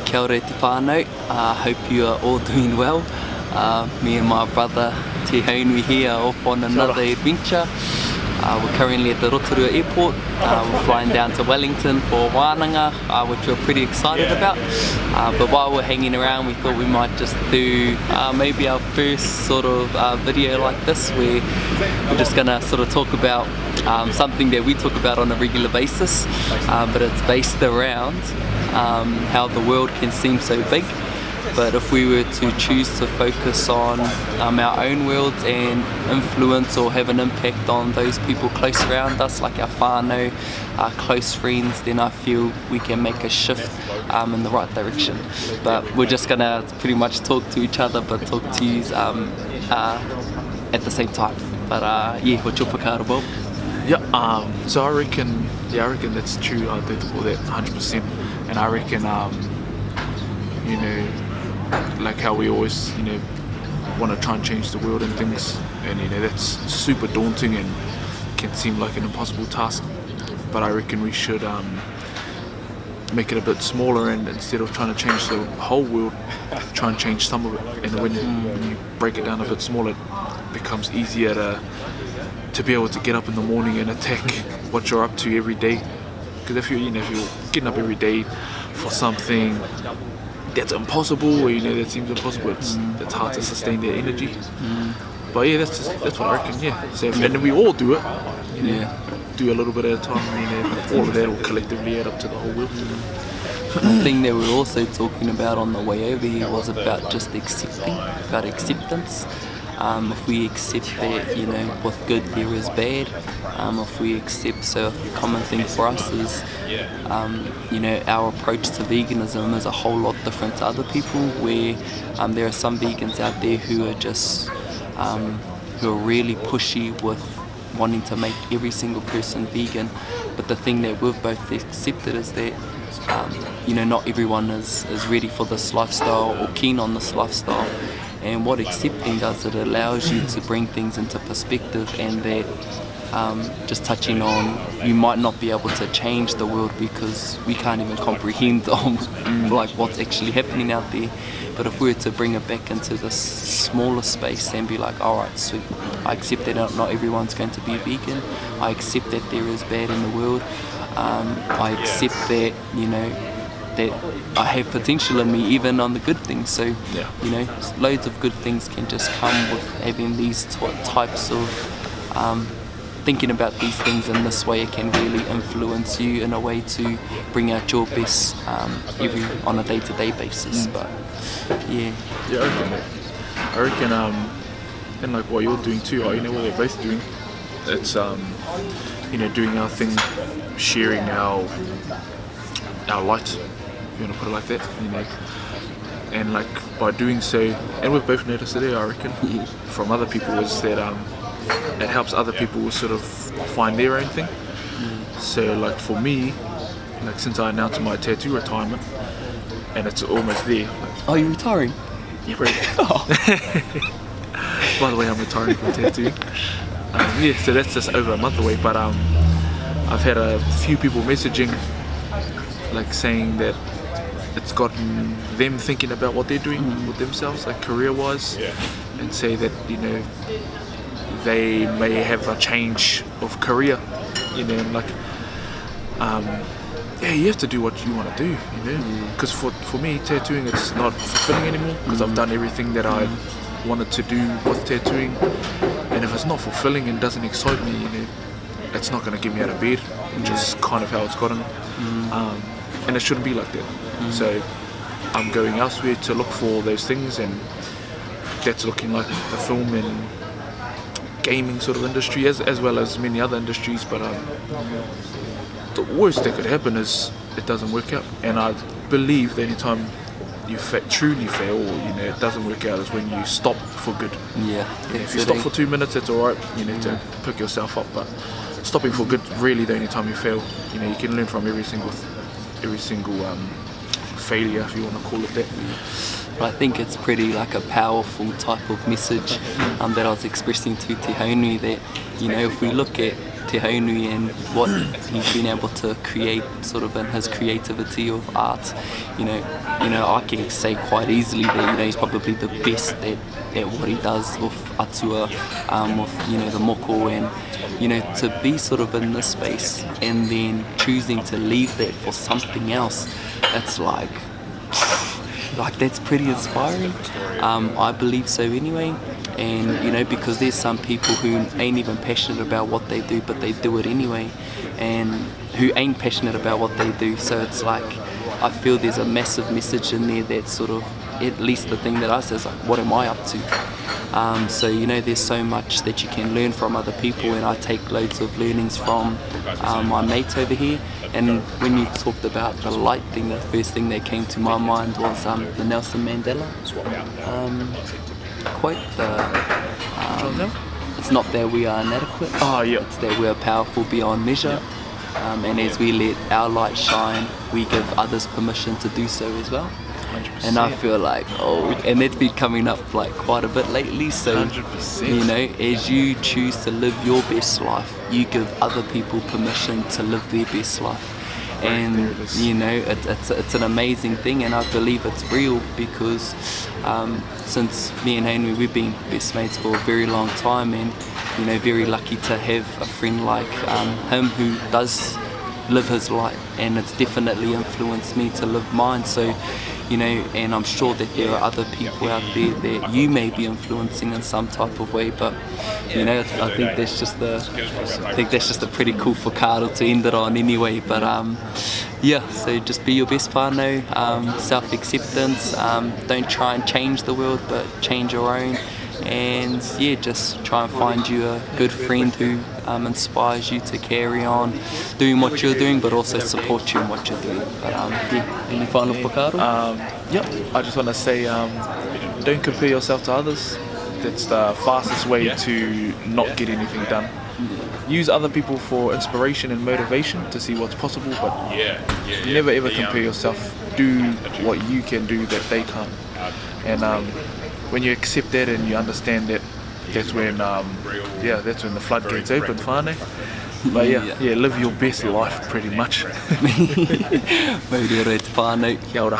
Kia ora te whānau, hope you are all doing well. Me and my brother Te Haunui here are off on another adventure. We're currently at the Rotorua airport. We're flying down to Wellington for wānanga, which we're pretty excited about. But while we're hanging around, we thought we might just do maybe our first sort of video like this, where we're just gonna sort of talk about something that we talk about on a regular basis, but it's based around how the world can seem so big. But if we were to choose to focus on our own world and influence or have an impact on those people close around us, like our whānau, our close friends, then I feel we can make a shift in the right direction. But we're just gonna pretty much talk to each other, but talk to you at the same time. But yeah, what's your whakaara, Bob? Yeah, so I reckon that's true. I do support that 100%, and I reckon you know, like how we always, you know, want to try and change the world and things, and you know that's super daunting and can seem like an impossible task. But I reckon we should make it a bit smaller, and instead of trying to change the whole world, try and change some of it. And when you break it down a bit smaller, it becomes easier to be able to get up in the morning and attack what you're up to every day. Because if you're getting up every day for something that's impossible, or you know that seems impossible, it's hard to sustain that energy. But yeah, that's what I reckon. Yeah, so and then we all do it. You know, do a little bit at a time. You know, all of that will collectively add up to the whole world. The thing that we were also talking about on the way over here was about just acceptance. If we accept that, you know, with good there is bad, if we accept, so a common thing for us is, you know, our approach to veganism is a whole lot different to other people, where there are some vegans out there who are just, who are really pushy with wanting to make every single person vegan. But the thing that we've both accepted is that, you know, not everyone is ready for this lifestyle or keen on this lifestyle. And what accepting does, it allows you to bring things into perspective, and that just touching on, you might not be able to change the world because we can't even comprehend like what's actually happening out there. But if we were to bring it back into this smaller space and be like, alright, sweet, I accept that not everyone's going to be vegan, I accept that there is bad in the world, I accept that, you know, that I have potential in me even on the good things. So, you know, loads of good things can just come with having these types of thinking about these things in this way. It can really influence you in a way to bring out your best on a day-to-day basis. But yeah, I reckon and like what you're doing too, you know, what we're both doing, it's you know, doing our thing, sharing our light, if you want to put it like that, you know. And like by doing so, and we've both noticed it, I reckon, from other people, is that it helps other people sort of find their own thing. So like for me, like since I announced my tattoo retirement, and it's almost there. Are you retiring? Yeah, bro. By the way, I'm retiring from tattooing. Yeah, so that's just over a month away, but I've had a few people messaging, like saying that it's gotten them thinking about what they're doing with themselves, like career-wise, and say that, you know, they may have a change of career, you know, and like, yeah, you have to do what you want to do, you know, because for me, tattooing, it's not fulfilling anymore, because I've done everything that I wanted to do with tattooing, and if it's not fulfilling and doesn't excite me, you know, it's not going to get me out of bed, which is kind of how it's gotten. And it shouldn't be like that. So I'm going elsewhere to look for those things, and that's looking like the film and gaming sort of industry, as well as many other industries. But the worst that could happen is it doesn't work out. And I believe the only time you truly fail, or you know, it doesn't work out, is when you stop for good. Yeah. If you stop for 2 minutes, that's alright, you know, to pick yourself up. But stopping for good, really the only time you fail. You know, you can learn from every single failure, if you want to call it that. I think it's pretty like a powerful type of message that I was expressing to Te Haunui, that, you know, if we look at Te Haunui and what he's been able to create sort of in his creativity of art, you know, I can say quite easily that, he's probably the best at what he does with atua, with, the moko, and, to be sort of in this space and then choosing to leave that for something else, it's like that's pretty inspiring. I believe so anyway. And because there's some people who ain't even passionate about what they do, but they do it anyway, and who ain't passionate about what they do. So it's like, I feel there's a massive message in there that's sort of, at least the thing that I say is like, what am I up to? So there's so much that you can learn from other people, and I take loads of learnings from my mate over here. And when you talked about the light thing, the first thing that came to my mind was the Nelson Mandela quote. It's not that we are inadequate, it's that we are powerful beyond measure. And as we let our light shine, we give others permission to do so as well. 100%. And I feel like, and that's been coming up like quite a bit lately. So 100%. As you choose to live your best life, you give other people permission to live their best life. And it's an amazing thing, and I believe it's real because since me and Haunui, we've been best mates for a very long time, and very lucky to have a friend like him who does live his light, and it's definitely influenced me to live mine. So and I'm sure that there are other people out there that you may be influencing in some type of way, but I think that's just a pretty cool whakaaro to end it on anyway. But so just be your best whānau, self-acceptance, don't try and change the world, but change your own. And just try and find you a good friend who inspires you to carry on doing what you're doing, but also support you in what you're doing. But any final whakaaro? I just want to say, don't compare yourself to others. That's the fastest way to not get anything done. Use other people for inspiration and motivation to see what's possible, but never ever compare yourself. Do what you can do that they can't. And when you accept that and you understand that, that's when the floodgates open, whānau. But live your best life pretty much. Mauri ora te whānau. Kia ora.